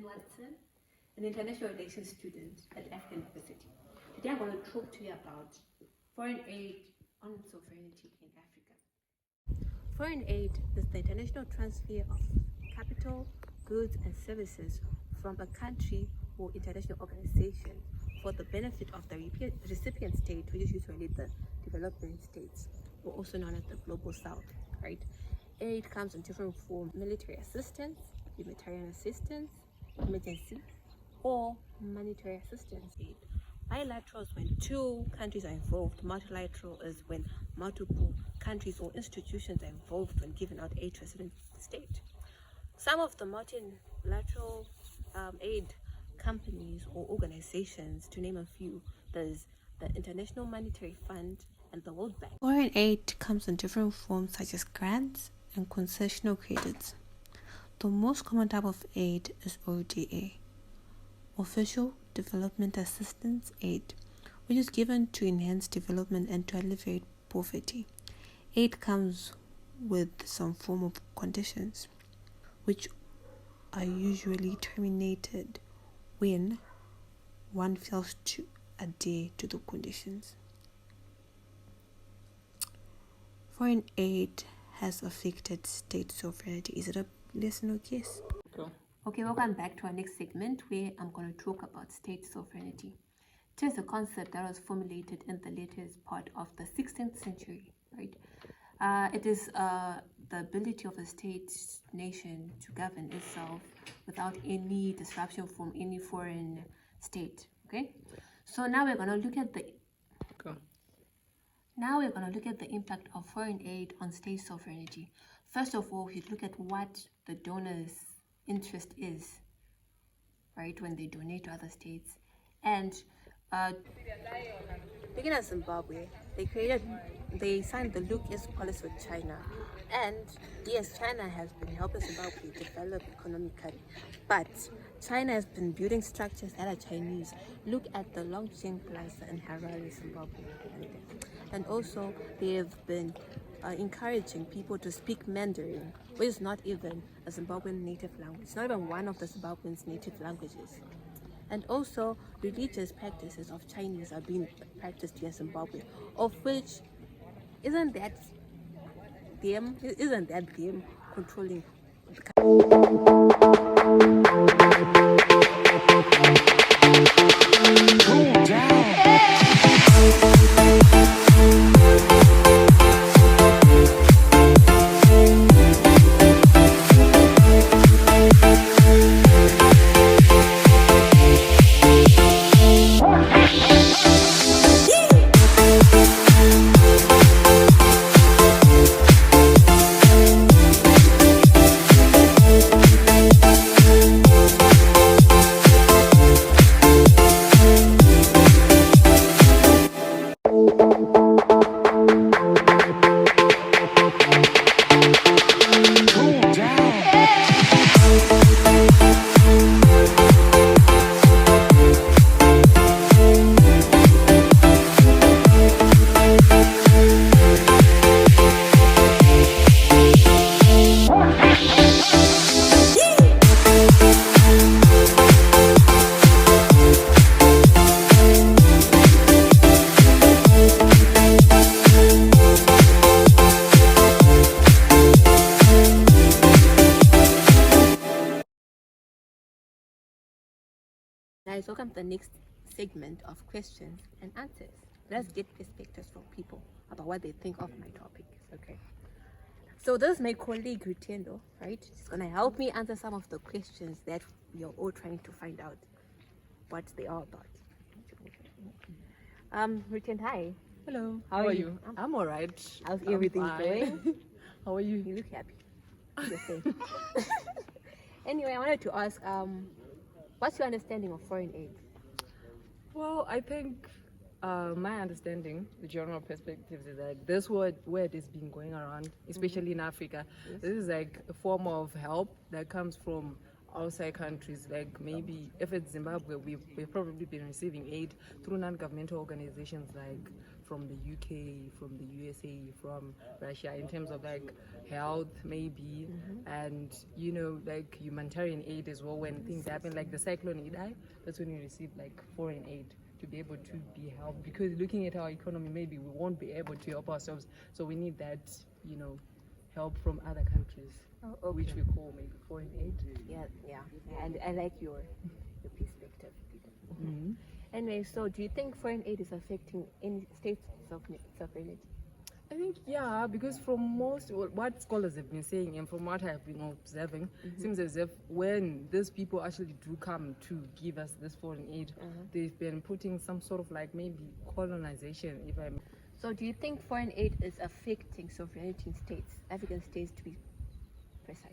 Watson, an international relations student at African University. Today I'm going to talk to you about foreign aid on sovereignty in Africa. Foreign aid is the international transfer of capital, goods and services from a country or international organization for the benefit of the recipient state, which is usually the developing states, or also known as the global south, right? Aid comes in different forms: military assistance, humanitarian assistance, emergency, or monetary assistance aid. Bilateral is when two countries are involved. Multilateral is when multiple countries or institutions are involved when giving out aid to a certain state. Some of the multilateral aid companies or organizations, to name a few, there's the International Monetary Fund and the World Bank. Foreign aid comes in different forms such as grants and concessional credits. The most common type of aid is ODA, Official Development Assistance Aid, which is given to enhance development and to alleviate poverty. Aid comes with some form of conditions, which are usually terminated when one fails to adhere to the conditions. Foreign aid has affected state sovereignty. Is it a lesson or case? Okay, welcome back to our next segment where I'm going to talk about state sovereignty. It is a concept that was formulated in the latest part of the 16th century, right? It is the ability of a state nation to govern itself without any disruption from any foreign state. Okay, so now we're going to look at the impact of foreign aid on state sovereignty. First of all, we look at what the donor's interest is, right, when they donate to other states. And looking at Zimbabwe, they signed the Look East policy with China, and yes, China has been helping Zimbabwe develop economically, but China has been building structures that are Chinese. Look at the Longqing Plaza in Harare, Zimbabwe, and also they have been encouraging people to speak Mandarin, which is not even a Zimbabwean native language. It's not even one of the Zimbabweans' native languages. And also, religious practices of Chinese are being practiced here in Zimbabwe, of which isn't that them controlling the Guys, welcome to the next segment of questions and answers. Let's get perspectives from people about what they think of my topic. Okay. So this is my colleague Rutendo, right? She's gonna help me answer some of the questions that we are all trying to find out what they are about. Rutendo, hi. Hello. How are you? I'm alright. How's everything going? How are you? You look happy. Just saying. Anyway, I wanted to ask, what's your understanding of foreign aid? Well, I think my understanding, the general perspective is that this word is been going around, especially in Africa. Yes. This is like a form of help that comes from outside countries. Like maybe if it's Zimbabwe, we've probably been receiving aid through non-governmental organizations like from the UK, from the USA, from Russia in terms of like health maybe, and you know, like humanitarian aid as well. When things happen like the cyclone Idai, that's when we receive like foreign aid to be able to be helped, because looking at our economy, maybe we won't be able to help ourselves, so we need that, you know, help from other countries, which we call maybe foreign aid. Yeah, and I like your perspective. Anyway, so do you think foreign aid is affecting any state's sovereignty? I think, yeah, because from most what scholars have been saying and from what I've been observing, seems as if when these people actually do come to give us this foreign aid, they've been putting some sort of like maybe colonization, if I'm. So do you think foreign aid is affecting sovereignty in states, African states to be precise?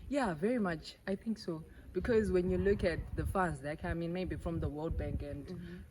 Yeah, very much. I think so. Because when you look at the funds that come in, maybe from the World Bank and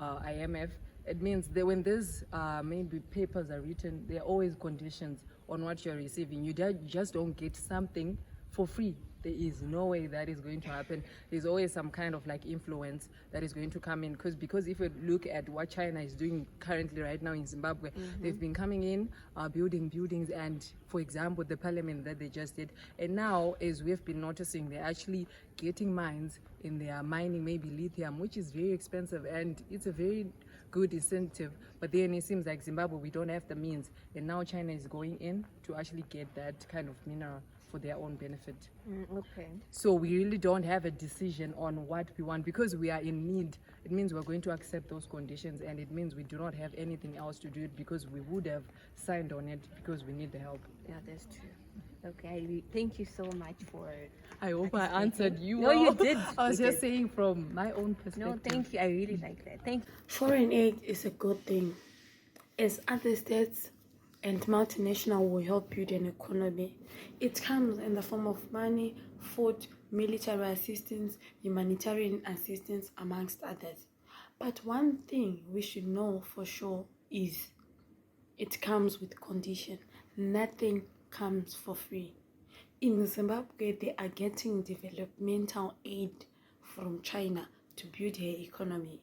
IMF, it means that when these maybe papers are written, there are always conditions on what you're receiving. You just don't get something for free. There is no way that is going to happen. There's always some kind of like influence that is going to come in, because if you look at what China is doing currently right now in Zimbabwe, they've been coming in, building buildings, and for example, the parliament that they just did, and now as we've been noticing, they're actually getting mines and they are mining maybe lithium, which is very expensive, and it's a very good incentive. But then it seems like Zimbabwe, we don't have the means, and now China is going in to actually get that kind of mineral for their own benefit. Okay. So we really don't have a decision on what we want, because we are in need. It means we're going to accept those conditions, and it means we do not have anything else to do it, because we would have signed on it because we need the help. Yeah, that's true. Okay, thank you so much for. I hope I answered you. No, you did. I was You just did. saying from my own perspective. No, thank you. I really like that. Thank you. Foreign aid is a good thing, as other states and multinational will help build an economy. It comes in the form of money, food, military assistance, humanitarian assistance, amongst others. But one thing we should know for sure is it comes with condition. Nothing comes for free. In Zimbabwe, they are getting developmental aid from China to build her economy.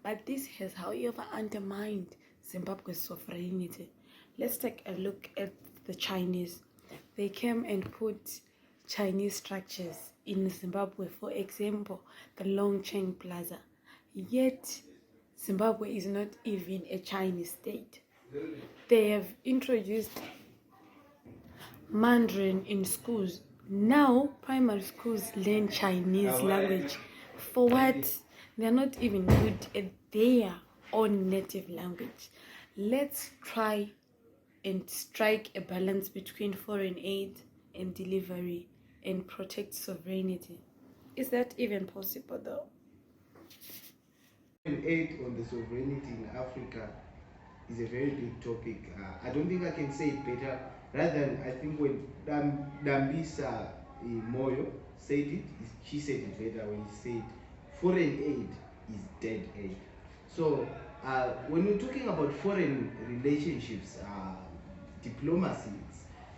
But this has, however, undermined Zimbabwe's sovereignty. Let's take a look at the Chinese. They came and put Chinese structures in Zimbabwe, for example, the Longcheng Plaza. Yet, Zimbabwe is not even a Chinese state. They have introduced Mandarin in schools. Now, primary schools learn Chinese language. For what? They're not even good at their own native language. Let's try and strike a balance between foreign aid and delivery and protect sovereignty. Is that even possible though? Foreign aid on the sovereignty in Africa is a very big topic. I don't think I can say it better. Rather than, I think when Dambisa Moyo said it, she said it better when she said foreign aid is dead aid. So when we're talking about foreign relationships, diplomacy,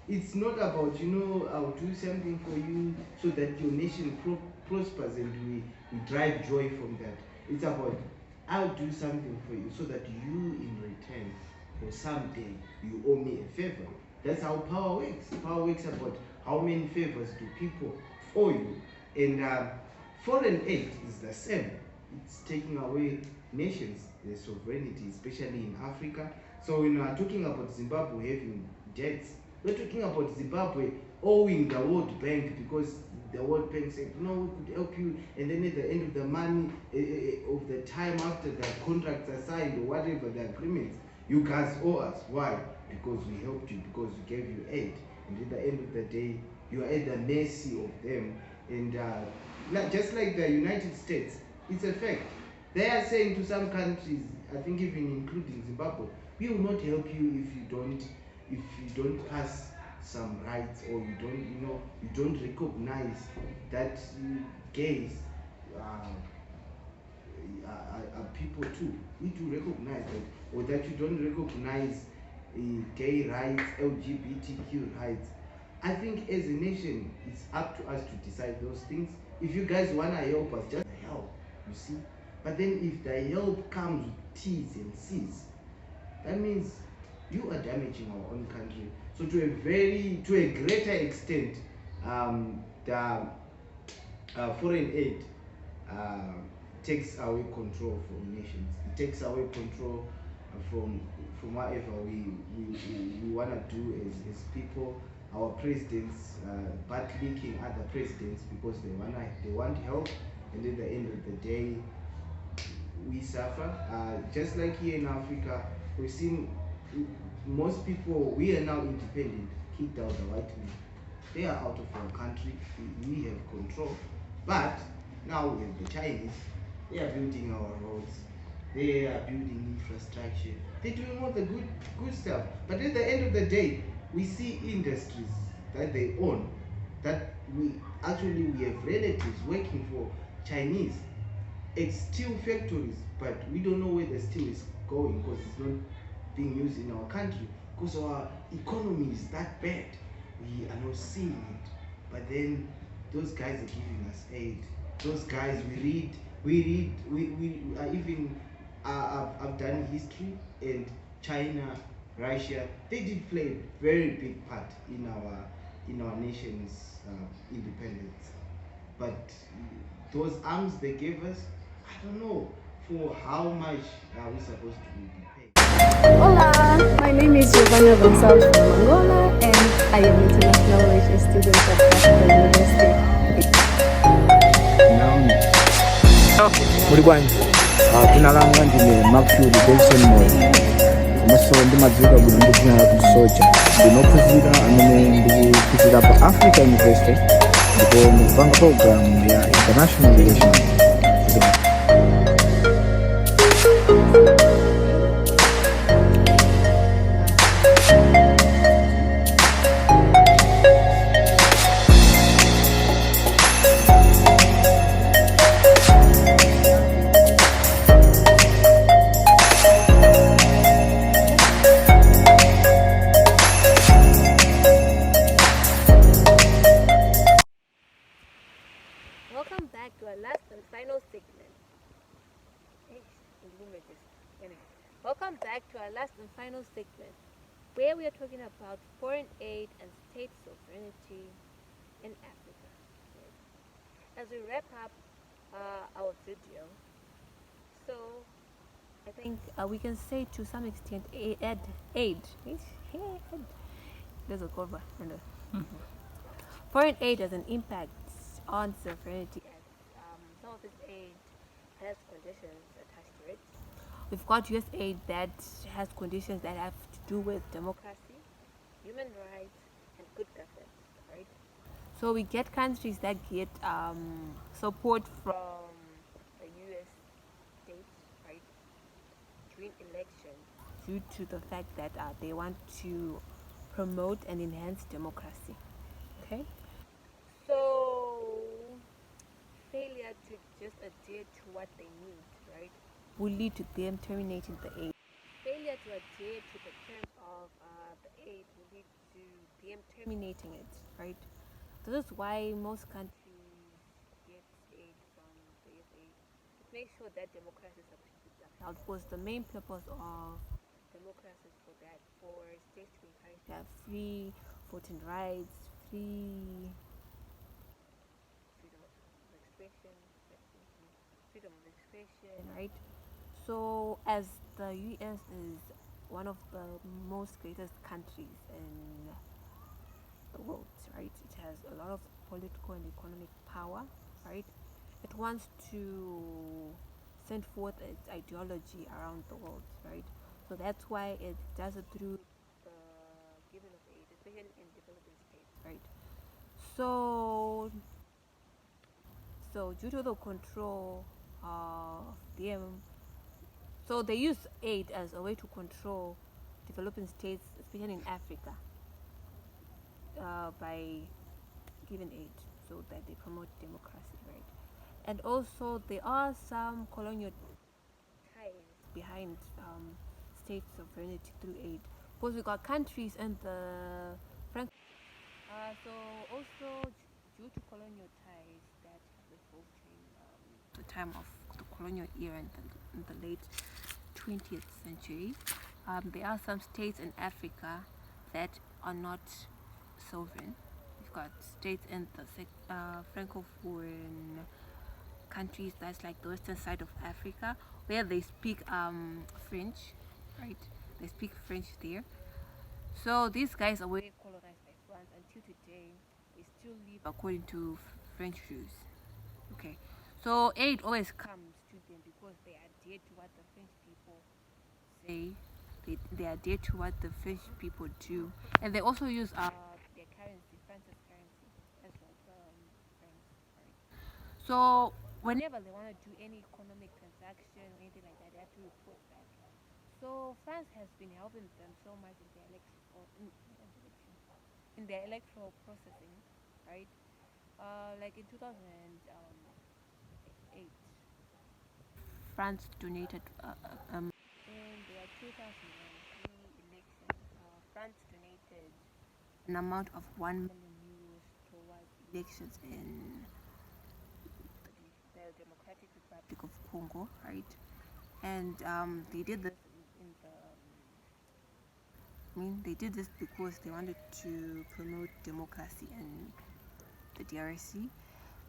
it's not about, I'll do something for you so that your nation prospers and we drive joy from that. It's about, I'll do something for you so that you in return, for someday, you owe me a favor. That's how power works. Power works about how many favors do people owe you. And foreign aid is the same. It's taking away nations, their sovereignty, especially in Africa. So when we are talking about Zimbabwe having debts, we're talking about Zimbabwe owing the World Bank because the World Bank said, no, we could help you. And then at the end of the money, of the time after the contracts are signed or whatever the agreements, you guys owe us. Why? Because we helped you, because we gave you aid. And at the end of the day, you are at the mercy of them. And just like the United States, it's a fact. They are saying to some countries, I think even including Zimbabwe, we will not help you if you don't pass some rights, or you don't recognize that gays are people too. We do recognize that, or that you don't recognize gay rights, LGBTQ rights. I think as a nation, it's up to us to decide those things. If you guys want to help us, just help, you see. But then if the help comes with T's and C's, that means you are damaging our own country. So to a greater extent, the foreign aid uh, takes away control from nations. It takes away control from whatever we want to do as people. Our presidents butt licking other presidents because they want help, and at the end of the day, we suffer. Just like here in Africa, we've seen most people, we are now independent, kicked out the white men. They are out of our country, we have control. But now we have the Chinese, they are building our roads, they are building infrastructure, they're doing all the good stuff. But at the end of the day, we see industries that they own, that we have relatives working for Chinese. It's steel factories, but we don't know where the steel is going because it's not being used in our country because our economy is that bad. We are not seeing it. But then those guys are giving us aid. Those guys we are even I've done history, and China, Russia, they did play a very big part in our nation's independence. But those arms they gave us, I don't know for how much are we supposed to be paid. Hola, my name is Giovanna Gonçalves from Angola, and I am an international relations student at African University. Muri bwanji jina langu ndine Maxfield Benson Moyo amaso ndimadziwika bwino ndi dzina la kusoja ndinophunzira amene ndikuphunzira pa Africa University ndipo ndikupanga program ya international relations. Welcome back to our last and final segment. Welcome back to our last and final segment, where we are talking about foreign aid and state sovereignty in Africa. As we wrap up our video, so I think we can say to some extent aid. There's a cover. Foreign aid has an impact on sovereignty, as some of this aid has conditions attached to it. We've got US aid that has conditions that have to do with democracy, human rights, and good governance, right? So we get countries that get support from the US states, right, during elections due to the fact that they want to promote and enhance democracy, okay? So failure to just adhere to what they need, right, will lead to them terminating the aid. Failure to adhere to the terms of the aid will lead to them terminating it, right? This is why most countries get aid from the USA to make sure that democracy is upheld. Because the main purpose of democracy is for that, for states to encourage to have free voting rights, freedom of expression, right? So as the US is one of the most greatest countries in the world, right? It has a lot of political and economic power, right? It wants to send forth its ideology around the world, right? So that's why it does it through the giving of aid, especially in developing states, right? So due to the control of them, so they use aid as a way to control developing states, especially in Africa, by giving aid so that they promote democracy, right? And also there are some colonial ties behind state sovereignty through aid, because we got countries in the so also due to colonial ties that have evolved during the time of the colonial era in the late 20th century, there are some states in Africa that are not sovereign. We've got states in the francophone countries, that's like the western side of Africa, where they speak French, right? They speak French there. So these guys are very colonized by France. Until today, they still live according to French rules. Okay, so aid always comes to them because they adhere to what the French people say. They adhere to what the French people do, and they also use their currency, France's currency, as well, francs. Right? So whenever they want to do any economic transaction or anything like that, they have to report back. So France has been helping them so much in their in their electoral processing, right? Like in 2008, France donated in their 2002 election. France donated an amount of 1 million euros towards elections in the Democratic Republic of Congo, right? And they did this in the they did this because they wanted to promote democracy in the DRC.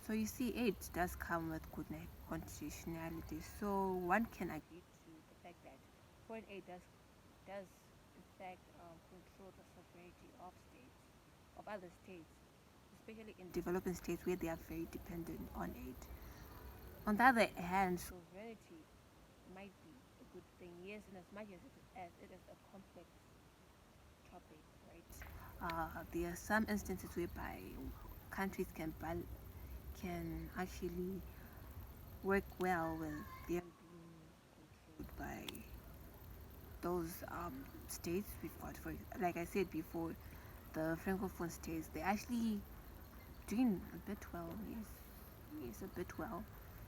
So you see, aid does come with good conditionality. So one can agree to the fact that foreign aid does in fact control the sovereignty of states, of other states, especially in developing states where they are very dependent on aid. On the other hand, sovereignty might be a good thing, yes, in as much as it is a complex topic, right? There are some instances whereby countries can actually work well with them being controlled by those states. We've got, for like I said before, the francophone states. They're actually doing a bit well. Yes, a bit well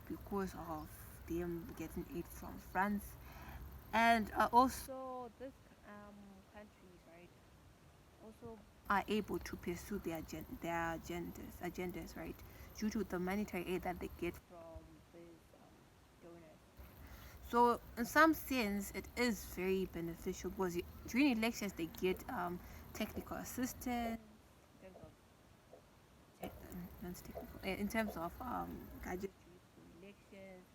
because of them getting aid from France, and also this countries, right, also are able to pursue their agendas, right, due to the monetary aid that they get from these donors. So in some sense, it is very beneficial because during elections they get technical assistance in terms of in terms of gadgetry for elections.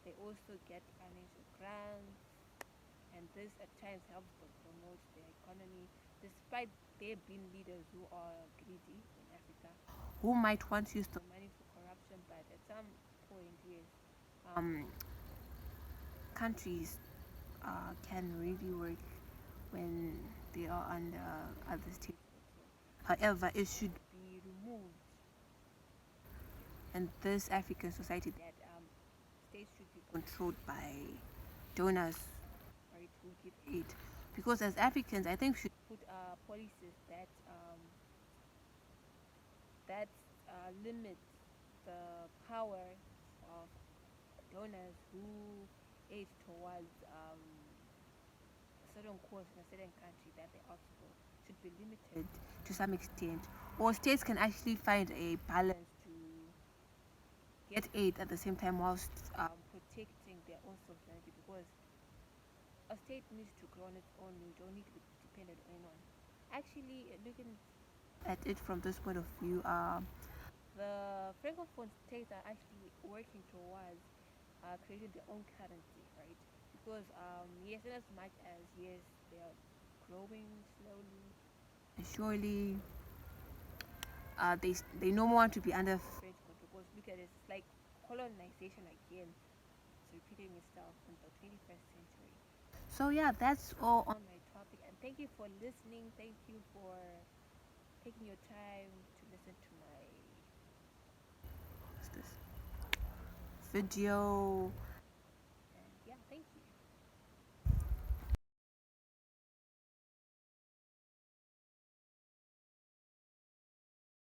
They also get financial grants, and this at times helps them promote their economy, despite there being leaders who are greedy in Africa, who might want to use the money for corruption, but at some point, yes, countries can really work when they are under other states also. However, it should be removed in this African society that states should be controlled by donors, right, who give aid. Because as Africans, I think we should put policies that limit the power of donors who aid towards a certain cause in a certain country that they are for should be limited to some extent, or states can actually find a balance to get aid at the same time whilst protecting their own sovereignty, because a state needs to grow on its own. You don't need to be dependent on anyone. Actually, looking at it from this point of view, the francophone states are actually working towards creating their own currency, right? Because yes, in as much as yes, they are growing slowly and surely, they no more want to be under French control. Because look at it, it's like colonization again. It's repeating itself in the 21st century. So yeah, that's all on my topic, and thank you for listening. Thank you for taking your time to listen to my what's this video.